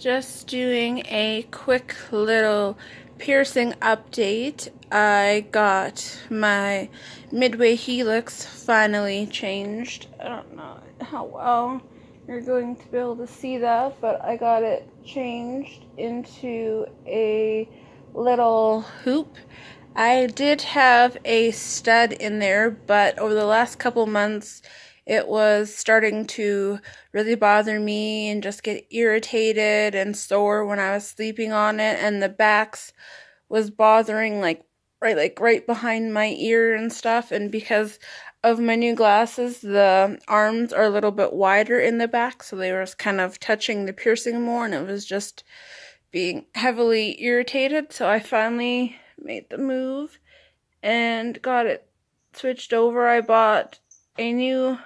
Just doing a quick little piercing update. I got my Midway helix finally changed. I don't know how well you're going to be able to see that, but I got it changed into a little hoop. I did have a stud in there, but over the last couple months it was starting to really bother me and just get irritated and sore when I was sleeping on it, and the backs was bothering right behind my ear and stuff. And because of my new glasses, the arms are a little bit wider in the back, so they were kind of touching the piercing more, and it was just being heavily irritated. So I finally made the move and got it switched over. I bought a new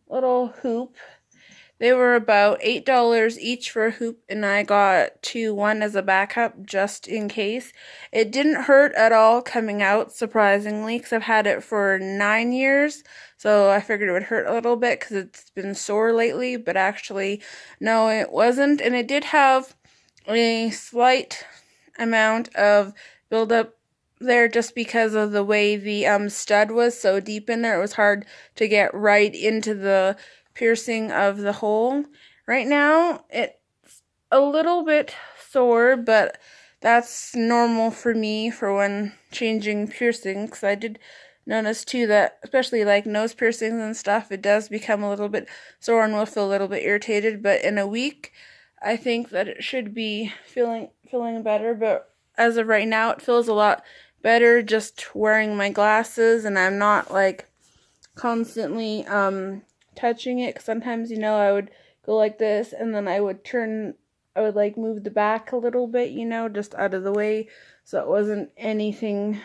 little hoop. They were about $8 each for a hoop, and I got one as a backup just in case. It didn't hurt at all coming out, surprisingly, because I've had it for 9 years, so I figured it would hurt a little bit because it's been sore lately, but actually, no, it wasn't. And it did have a slight amount of buildup there just because of the way the stud was so deep in there. It was hard to get right into the piercing of the hole. Right now it's a little bit sore, but that's normal for me for when changing piercing, because I did notice too that especially like nose piercings and stuff, it does become a little bit sore and will feel a little bit irritated, but in a week I think that it should be feeling better. But as of right now, it feels a lot better just wearing my glasses, and I'm not like constantly touching it, because sometimes, I would go like this and then I would like move the back a little bit, just out of the way, so it wasn't anything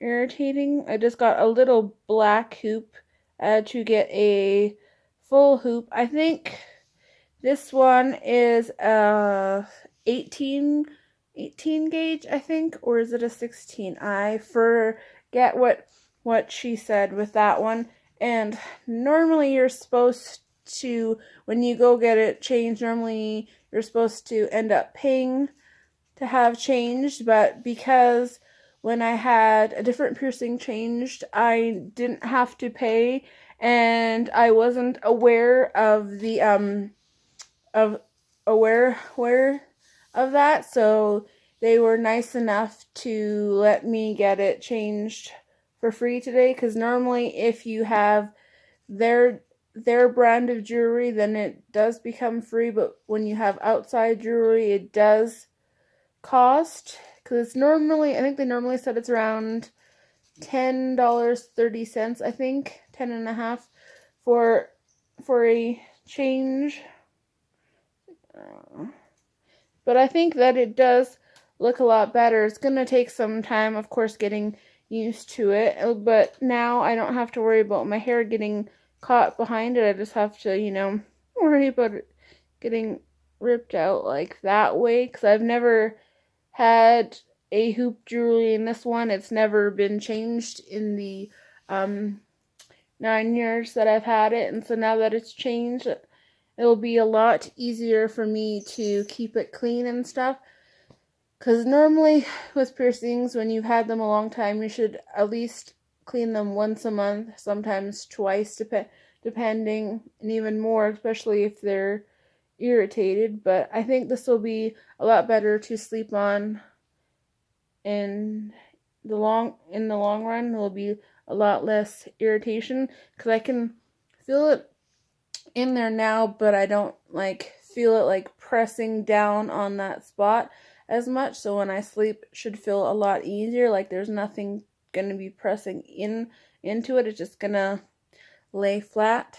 irritating. I just got a little black hoop. I had to get a full hoop. I think this one is a 18 gauge, I think, or is it a 16? I forget what she said with that one. And normally you're supposed to, when you go get it changed, normally you're supposed to end up paying to have changed, but because when I had a different piercing changed, I didn't have to pay, and I wasn't aware of the aware of that, so they were nice enough to let me get it changed for free today, because normally if you have their brand of jewelry, then it does become free, but when you have outside jewelry, it does cost, because I think they normally said it's around $10.30, I think, 10.5 for a change. But I think that it does look a lot better. It's going to take some time, of course, getting used to it, but now I don't have to worry about my hair getting caught behind it. I just have to, worry about it getting ripped out like that way, because I've never had a hoop jewelry in this one. It's never been changed in the 9 years that I've had it, and so now that it's changed, it'll be a lot easier for me to keep it clean and stuff. Because normally with piercings, when you've had them a long time, you should at least clean them once a month, sometimes twice, depending, and even more, especially if they're irritated. But I think this will be a lot better to sleep on in the long run. There will be a lot less irritation, because I can feel it in there now, but I don't feel it pressing down on that spot as much, so when I sleep it should feel a lot easier, like there's nothing gonna be pressing into it. It's just gonna lay flat.